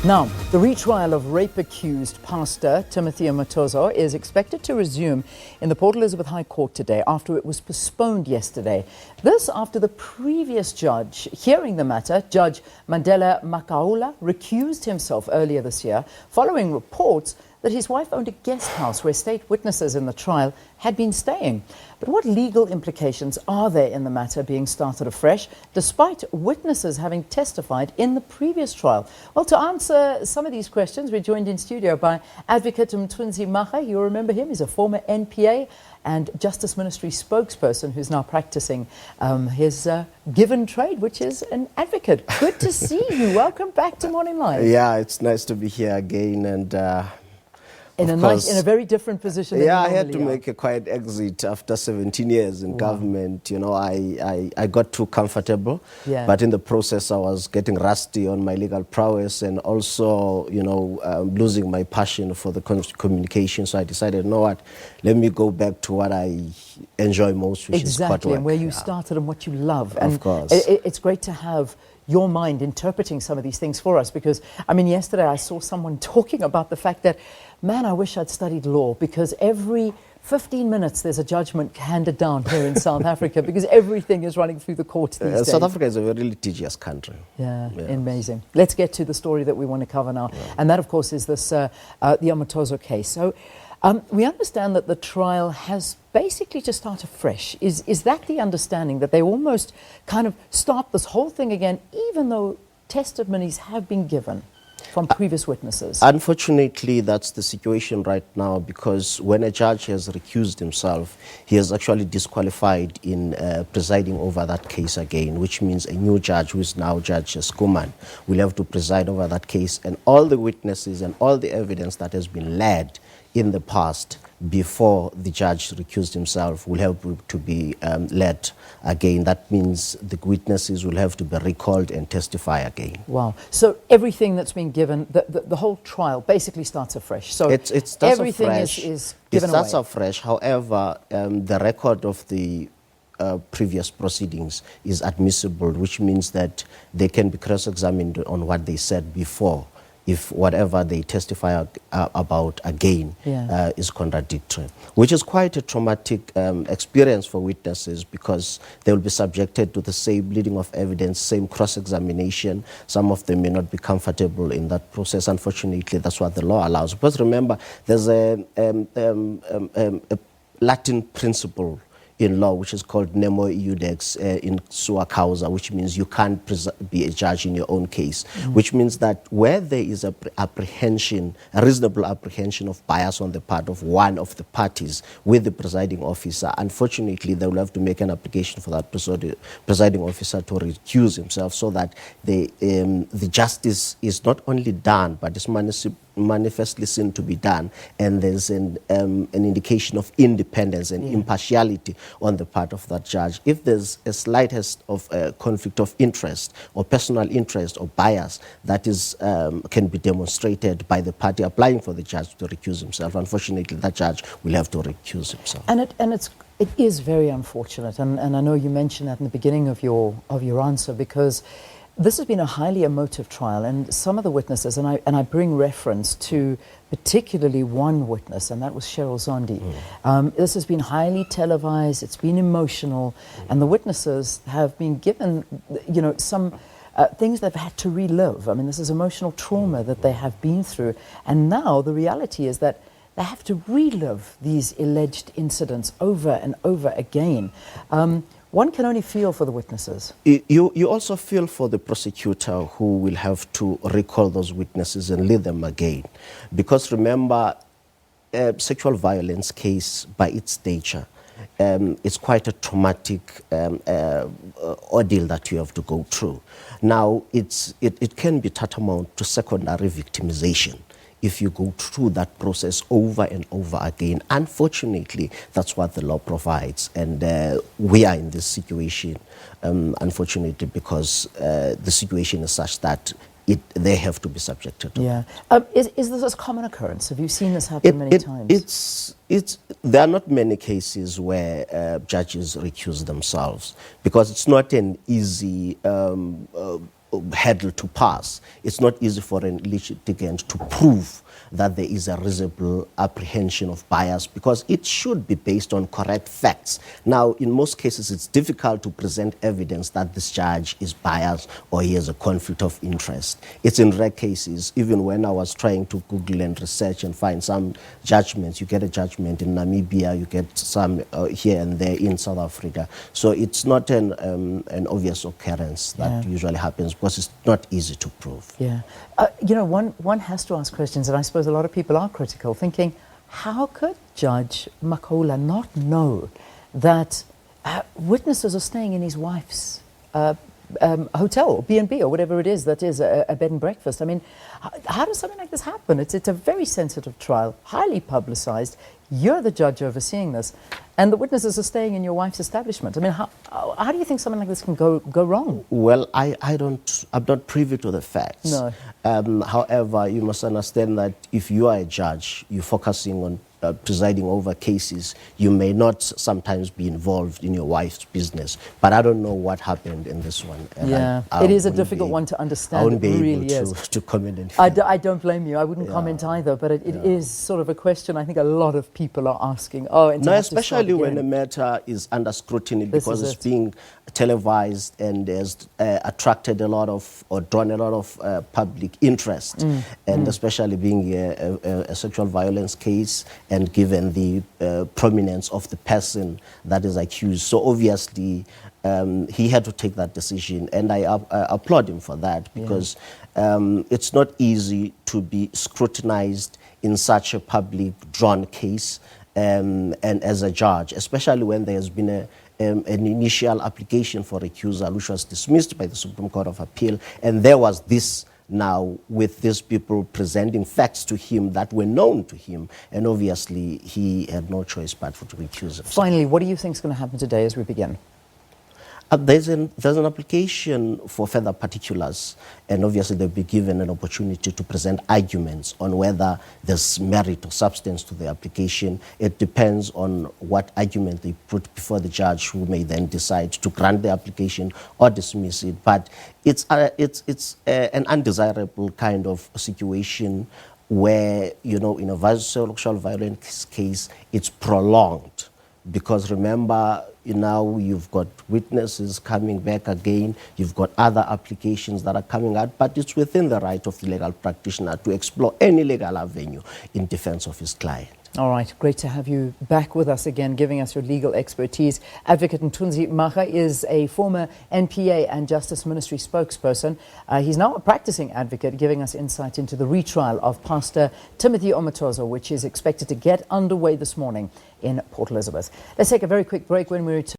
Now, the retrial of rape-accused pastor Timothy Omotoso is expected to resume in the Port Elizabeth High Court today after it was postponed yesterday. This after the previous judge hearing the matter, Judge Mandela Makaula, recused himself earlier this year following reports that his wife owned a guest house where state witnesses in the trial had been staying. But what legal implications are there in the matter being started afresh, despite witnesses having testified in the previous trial? Well, to answer some of these questions, we're joined in studio by Advocate Mthunzi Mhaga. You remember him. He's a former NPA and Justice Ministry spokesperson who's now practicing his given trade, which is an advocate. Good to see you. Welcome back to Morning Live. Yeah, it's nice to be here again, and in a very different position than yeah, you I had to normally make a quiet exit after 17 years in government. You know, I got too comfortable, but in the process I was getting rusty on my legal prowess and also, you know, losing my passion for the communication. So I decided, you know what, let me go back to what I enjoy most, which is court work. And where you started and what you love. Of course. It's great to have your mind interpreting some of these things for us, because, I mean, yesterday I saw someone talking about the fact that, man, I wish I'd studied law, because every 15 minutes there's a judgment handed down here in South Africa, because everything is running through the courts these days. South Africa is a very litigious country. Yeah, amazing. Let's get to the story that we want to cover now. And that, of course, is this the Omotoso case. So we understand that the trial has basically to start afresh. Is that the understanding, that they almost kind of start this whole thing again, even though testimonies have been given from previous witnesses? Unfortunately, that's the situation right now, because when a judge has recused himself, he is actually disqualified in presiding over that case again, which means a new judge, who is now Judge Skuman, will have to preside over that case, and all the witnesses and all the evidence that has been led in the past before the judge recused himself will have to be led again. That means the witnesses will have to be recalled and testify again. Wow. So everything that's been given, the whole trial basically starts afresh. So it starts everything afresh. is given away. It starts afresh. However, the record of the previous proceedings is admissible, which means that they can be cross-examined on what they said before, if whatever they testify about again is contradictory, which is quite a traumatic experience for witnesses, because they will be subjected to the same leading of evidence, same cross-examination. Some of them may not be comfortable in that process. Unfortunately, that's what the law allows. Because remember, there's a Latin principle in law, which is called nemo iudex in sua causa, which means you can't be a judge in your own case, which means that where there is a reasonable apprehension of bias on the part of one of the parties with the presiding officer, unfortunately, they will have to make an application for that presiding officer to recuse himself, so that the justice is not only done, but is manifestly seen to be done, and there's an indication of independence and impartiality on the part of that judge. If there's a slightest of conflict of interest or personal interest or bias, that is can be demonstrated by the party applying for the judge to recuse himself. Unfortunately, that judge will have to recuse himself. And it is very unfortunate, and I know you mentioned that in the beginning of your answer, because this has been a highly emotive trial, and some of the witnesses, and I bring reference to particularly one witness, and that was Cheryl Zondi. This has been highly televised, it's been emotional, and the witnesses have been given, you know, some things they've had to relive. I mean, this is emotional trauma that they have been through, and now the reality is that they have to relive these alleged incidents over and over again. One can only feel for the witnesses. You also feel for the prosecutor, who will have to recall those witnesses and lead them again. Because remember, a sexual violence case by its nature, it's quite a traumatic ordeal that you have to go through. Now, it can be tantamount to secondary victimization if you go through that process over and over again. Unfortunately, that's what the law provides, and we are in this situation, unfortunately, because the situation is such that they have to be subjected to. Yeah. Is this a common occurrence? Have you seen this happen many times? There are not many cases where judges recuse themselves, because it's not an easy hurdle to pass. It's not easy for a litigant to prove that there is a reasonable apprehension of bias because it should be based on correct facts. Now, in most cases, it's difficult to present evidence that this judge is biased or he has a conflict of interest. It's in rare cases. Even when I was trying to Google and research and find some judgments, you get a judgment in Namibia, you get some here and there in South Africa. So it's not an obvious occurrence that usually happens because it's not easy to prove. Yeah. One has to ask questions, and I suppose a lot of people are critical, thinking, how could Judge Makaula not know that witnesses are staying in his wife's hotel, B&B, or whatever it is that is a bed and breakfast? I mean, how does something like this happen? It's a very sensitive trial, highly publicized. You're the judge overseeing this, and the witnesses are staying in your wife's establishment. I mean, how do you think something like this can go wrong? Well, I'm not privy to the facts. No. However, you must understand that if you are a judge, you're focusing on presiding over cases, you may not sometimes be involved in your wife's business. But I don't know what happened in this one. And it is a difficult one to understand. I wouldn't be really able to comment anything. I don't blame you. I wouldn't comment either. But it is sort of a question I think a lot of people are asking. No, especially when a matter is under scrutiny because it's being televised and has attracted a lot of or drawn a lot of public interest, and especially being a sexual violence case and given the prominence of the person that is accused. So obviously he had to take that decision, and I applaud him for that because it's not easy to be scrutinized in such a public drawn case and as a judge, especially when there has been an initial application for recusal which was dismissed by the Supreme Court of Appeal, and there was this now with these people presenting facts to him that were known to him, and obviously he had no choice but to recuse himself. Finally, what do you think is going to happen today as we begin? There's an application for further particulars, and obviously they'll be given an opportunity to present arguments on whether there's merit or substance to the application. It depends on what argument they put before the judge, who may then decide to grant the application or dismiss it. But it's an undesirable kind of situation where, in a sexual violence case, it's prolonged. Because remember, now you've got witnesses coming back again, you've got other applications that are coming out, but it's within the right of the legal practitioner to explore any legal avenue in defense of his client. All right, great to have you back with us again, giving us your legal expertise. Advocate Mthunzi Mhaga is a former NPA and Justice Ministry spokesperson. He's now a practicing advocate, giving us insight into the retrial of Pastor Timothy Omotoso, which is expected to get underway this morning in Port Elizabeth. Let's take a very quick break. When we return,